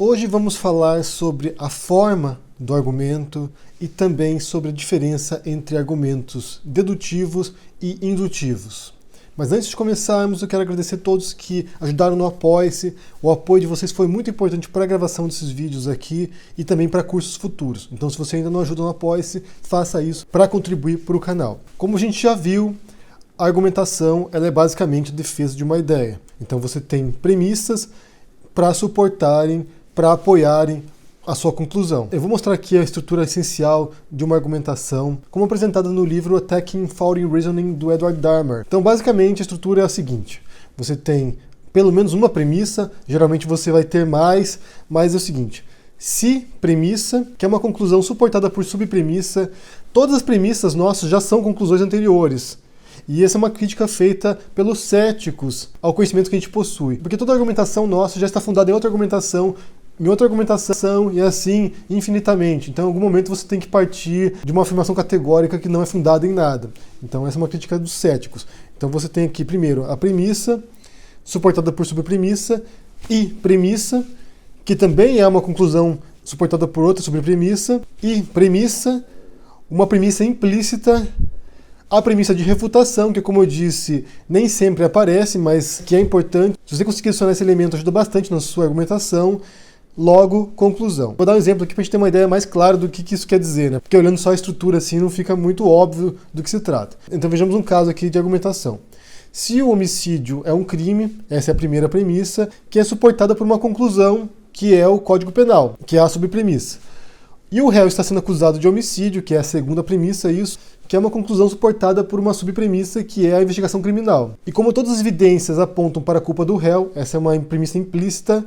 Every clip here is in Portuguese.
Hoje vamos falar sobre a forma do argumento e também sobre a diferença entre argumentos dedutivos e indutivos. Mas antes de começarmos, eu quero agradecer a todos que ajudaram no Apoia-se. O apoio de vocês foi muito importante para a gravação desses vídeos aqui e também para cursos futuros. Então, se você ainda não ajuda no Apoia-se, faça isso para contribuir para o canal. Como a gente já viu, a argumentação ela é basicamente a defesa de uma ideia. Então, você tem premissas para suportarem, para apoiarem a sua conclusão. Eu vou mostrar aqui a estrutura essencial de uma argumentação, como apresentada no livro Attacking Faulty Reasoning, do Edward Dahmer. Então, basicamente, a estrutura é a seguinte. Você tem pelo menos uma premissa, geralmente você vai ter mais, mas é o seguinte. Se premissa, que é uma conclusão suportada por subpremissa, todas as premissas nossas já são conclusões anteriores. E essa é uma crítica feita pelos céticos ao conhecimento que a gente possui. Porque toda argumentação nossa já está fundada em outra argumentação e assim infinitamente. Então, em algum momento você tem que partir de uma afirmação categórica que não é fundada em nada. Então, essa é uma crítica dos céticos. Então, você tem aqui, primeiro, a premissa, suportada por subpremissa, e premissa, que também é uma conclusão suportada por outra subpremissa, e premissa, uma premissa implícita, a premissa de refutação, que, como eu disse, nem sempre aparece, mas que é importante. Se você conseguir adicionar esse elemento, ajuda bastante na sua argumentação. Logo, conclusão. Vou dar um exemplo aqui para a gente ter uma ideia mais clara do que isso quer dizer, né? Porque olhando só a estrutura assim não fica muito óbvio do que se trata. Então vejamos um caso aqui de argumentação. Se o homicídio é um crime, essa é a primeira premissa, que é suportada por uma conclusão, que é o Código Penal, que é a subpremissa. E o réu está sendo acusado de homicídio, que é a segunda premissa, isso, que é uma conclusão suportada por uma subpremissa, que é a investigação criminal. E como todas as evidências apontam para a culpa do réu, essa é uma premissa implícita,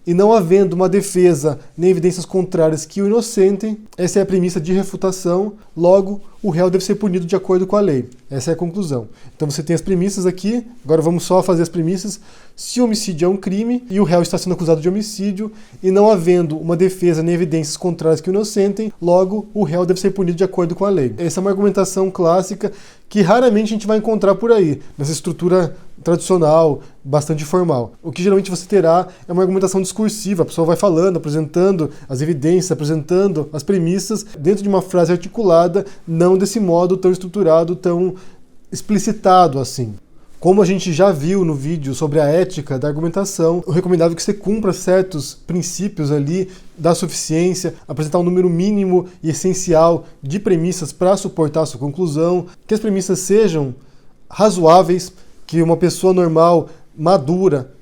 e não havendo uma defesa nem evidências contrárias que o inocentem, essa é a premissa de refutação, logo o réu deve ser punido de acordo com a lei. Essa é a conclusão. Então você tem as premissas aqui, agora vamos só fazer as premissas. Se o homicídio é um crime e o réu está sendo acusado de homicídio, e não havendo uma defesa nem evidências contrárias que o inocentem, logo o réu deve ser punido de acordo com a lei. Essa é uma argumentação clássica que raramente a gente vai encontrar por aí, nessa estrutura tradicional, bastante formal. O que geralmente você terá é uma argumentação discursiva, a pessoa vai falando, apresentando as evidências, apresentando as premissas dentro de uma frase articulada, não desse modo tão estruturado, tão explicitado assim. Como a gente já viu no vídeo sobre a ética da argumentação, eu recomendava que você cumpra certos princípios ali da suficiência, apresentar um número mínimo e essencial de premissas para suportar a sua conclusão, que as premissas sejam razoáveis, que uma pessoa normal, madura,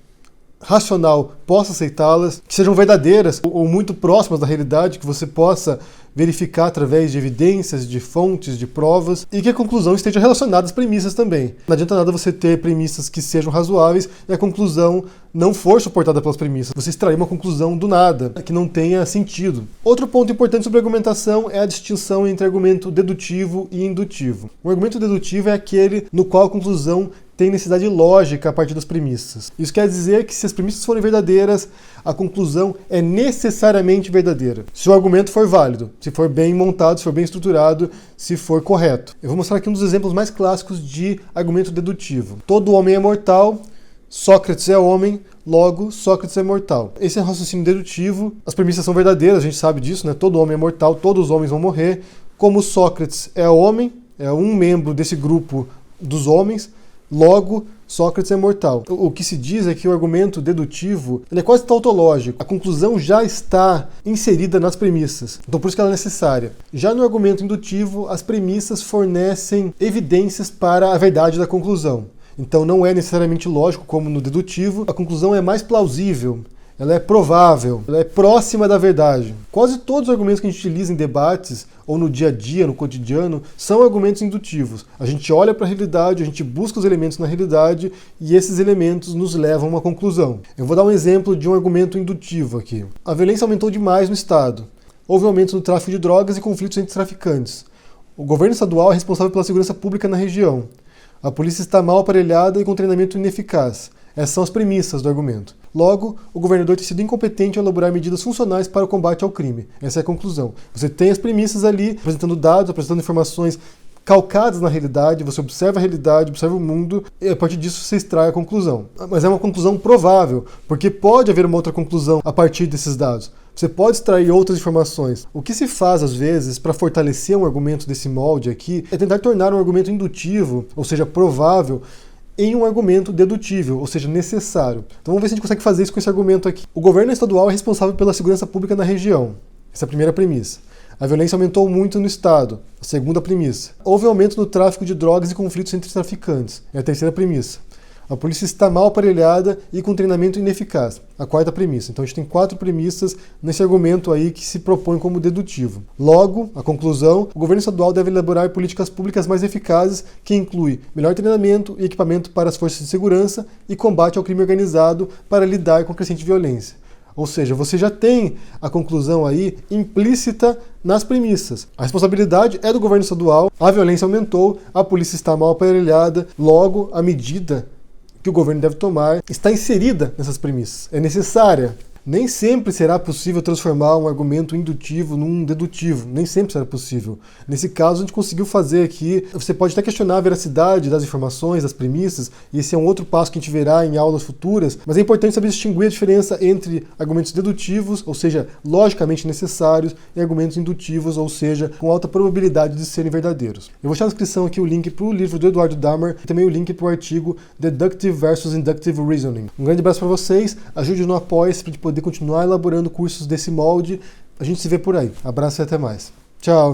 racional, possa aceitá-las, que sejam verdadeiras ou muito próximas da realidade, que você possa verificar através de evidências, de fontes, de provas, e que a conclusão esteja relacionada às premissas também. Não adianta nada você ter premissas que sejam razoáveis e a conclusão não for suportada pelas premissas. Você extrair uma conclusão do nada, que não tenha sentido. Outro ponto importante sobre a argumentação é a distinção entre argumento dedutivo e indutivo. O argumento dedutivo é aquele no qual a conclusão tem necessidade lógica a partir das premissas. Isso quer dizer que se as premissas forem verdadeiras, a conclusão é necessariamente verdadeira. Se o argumento for válido, se for bem montado, se for bem estruturado, se for correto. Eu vou mostrar aqui um dos exemplos mais clássicos de argumento dedutivo. Todo homem é mortal, Sócrates é homem, logo Sócrates é mortal. Esse é um raciocínio dedutivo, as premissas são verdadeiras, a gente sabe disso, né? Todo homem é mortal, todos os homens vão morrer. Como Sócrates é homem, é um membro desse grupo dos homens, logo, Sócrates é mortal. O que se diz é que o argumento dedutivo ele é quase tautológico. A conclusão já está inserida nas premissas. Então, por isso que ela é necessária. Já no argumento indutivo, as premissas fornecem evidências para a verdade da conclusão. Então, não é necessariamente lógico como no dedutivo. A conclusão é mais plausível. Ela é provável, ela é próxima da verdade. Quase todos os argumentos que a gente utiliza em debates, ou no dia a dia, no cotidiano, são argumentos indutivos. A gente olha para a realidade, a gente busca os elementos na realidade, e esses elementos nos levam a uma conclusão. Eu vou dar um exemplo de um argumento indutivo aqui. A violência aumentou demais no Estado. Houve um aumento no tráfico de drogas e conflitos entre traficantes. O governo estadual é responsável pela segurança pública na região. A polícia está mal aparelhada e com treinamento ineficaz. Essas são as premissas do argumento. Logo, o governador tem sido incompetente em elaborar medidas funcionais para o combate ao crime. Essa é a conclusão. Você tem as premissas ali, apresentando dados, apresentando informações calcadas na realidade, você observa a realidade, observa o mundo, e a partir disso você extrai a conclusão. Mas é uma conclusão provável, porque pode haver uma outra conclusão a partir desses dados. Você pode extrair outras informações. O que se faz, às vezes, para fortalecer um argumento desse molde aqui, é tentar tornar um argumento indutivo, ou seja, provável, em um argumento dedutível, ou seja, necessário. Então vamos ver se a gente consegue fazer isso com esse argumento aqui. O governo estadual é responsável pela segurança pública na região. Essa é a primeira premissa. A violência aumentou muito no estado. A segunda premissa. Houve aumento no tráfico de drogas e conflitos entre traficantes. É a terceira premissa. A polícia está mal aparelhada e com treinamento ineficaz. A quarta premissa. Então a gente tem 4 premissas nesse argumento aí que se propõe como dedutivo. Logo, a conclusão, o governo estadual deve elaborar políticas públicas mais eficazes que inclui melhor treinamento e equipamento para as forças de segurança e combate ao crime organizado para lidar com a crescente violência. Ou seja, você já tem a conclusão aí implícita nas premissas. A responsabilidade é do governo estadual, a violência aumentou, a polícia está mal aparelhada, logo a medida que o governo deve tomar está inserida nessas premissas. É necessária. Nem sempre será possível transformar um argumento indutivo num dedutivo. Nem sempre será possível. Nesse caso, a gente conseguiu fazer aqui. Você pode até questionar a veracidade das informações, das premissas, e esse é um outro passo que a gente verá em aulas futuras, mas é importante saber distinguir a diferença entre argumentos dedutivos, ou seja, logicamente necessários, e argumentos indutivos, ou seja, com alta probabilidade de serem verdadeiros. Eu vou deixar na descrição aqui o link para o livro do Eduardo Dahmer e também o link para o artigo Deductive versus Inductive Reasoning. Um grande abraço para vocês, ajude no Apoia-se para a gente poder continuar elaborando cursos desse molde. A gente se vê por aí. Abraço e até mais. Tchau!